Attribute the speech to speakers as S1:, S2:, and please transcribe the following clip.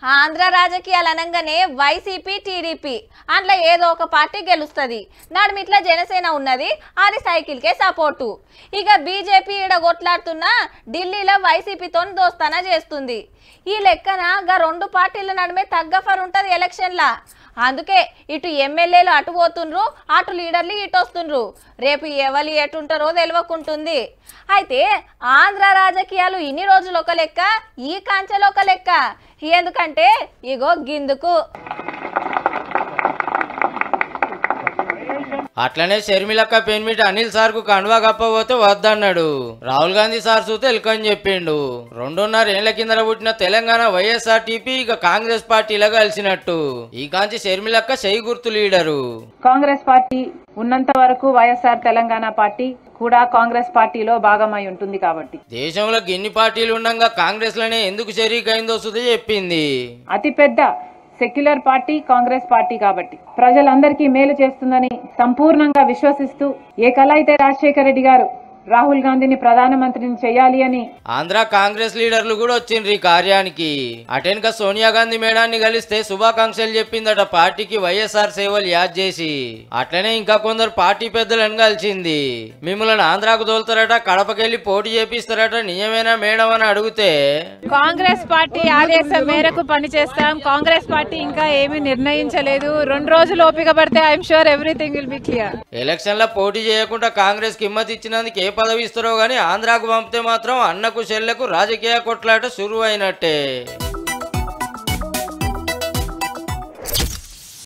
S1: ఆంధ్ర రాజకీయాలు అనగానే YCP TDP అందులో ఏదో ఒక పార్టీ గెలుస్తుంది. నడుమిట్లా జనసేన ఉన్నది, అది సైకిల్కే సపోర్టు. ఇక బీజేపీ ఈడ కొట్లాడుతున్నా ఢిల్లీలో వైసీపీతో దోస్తానా చేస్తుంది. ఈ లెక్కన గా రెండు పార్టీల నడుమే తగ్గఫర్ ఉంటుంది ఎలక్షన్లా. అందుకే ఇటు ఎమ్మెల్యేలు అటు పోతుండ్రు, అటు లీడర్లు ఇటు వస్తుండ్రు. రేపు ఎవరు ఎటుంటారో తెలియకుంటుంది. అయితే ఆంధ్ర రాజకీయాలు ఇన్ని రోజులు ఒక లెక్క, ఈ కాంచెలు ఒక లెక్క. ఎందుకంటే ఇగో గిందుకు
S2: అట్లనే షర్మిలక్క పెన్మిటి అనిల్ సార్ కు కండువా కప్పబోతే వద్దన్నాడు. రాహుల్ గాంధీ సార్ చూస్తే ఎల్కని చెప్పిండు. 2.5 ఏళ్ల కింద పుట్టిన తెలంగాణ వైఎస్ఆర్టీపీ ఇక కాంగ్రెస్ పార్టీలో కలిసినట్టు. ఈ కాంచి షర్మిలక్క చెయ్యి గుర్తు లీడరు.
S3: కాంగ్రెస్ పార్టీ ఉన్నంత వరకు వైఎస్ఆర్ తెలంగాణ పార్టీ కూడా కాంగ్రెస్ పార్టీలో భాగమై ఉంటుంది. కాబట్టి
S2: దేశంలో ఎన్ని పార్టీలు ఉండగా కాంగ్రెస్ లోనే ఎందుకు షరీకైందో సుధ చెప్పింది.
S3: అతిపెద్ద సెక్యులర్ పార్టీ కాంగ్రెస్ పార్టీ కాబట్టి ప్రజలందరికీ మేలు చేస్తుందని సంపూర్ణంగా విశ్వసిస్తూ ఏ కళ అయితే రాజశేఖర రెడ్డి గారు రాహుల్ గాంధీని ప్రధానమంత్రిని చేయాలి అని
S2: ఆంధ్ర కాంగ్రెస్ లీడర్లు కూడా వచ్చిండ్రు ఈ కార్యానికి. అటెన్క సోనియా గాంధీ మేడాన్ని కలిస్తే శుభాకాంక్షలు చెప్పిందట పార్టీకి వైఎస్ఆర్ సేవలు యాద్ చేసి. అట్లనే ఇంకా కొందరు పార్టీ పెద్దలను కలిసింది. మిమ్మల్ని ఆంధ్రాకు తోలుతారట, కడపకెళ్లి పోటీ చేపిస్తారట, నిజమేనా మేడం అని అడిగితే
S4: కాంగ్రెస్ పార్టీ ఆదేశం మేరకు పనిచేస్తాం, కాంగ్రెస్ పార్టీ ఇంకా ఏమీ నిర్ణయించలేదు, 2 రోజులు ఓపిక పడితే I'm sure everything will be clear.
S2: Election లో పోటీ చేయకుండా కాంగ్రెస్ కిమ్మతి ఇచ్చినందుకు ఏ పదవి ఇస్తారో గానీ ఆంధ్రాకు పంపితే మాత్రం అన్నకు చెల్లెకు రాజకీయ కొట్లాట శురు అయినట్టే.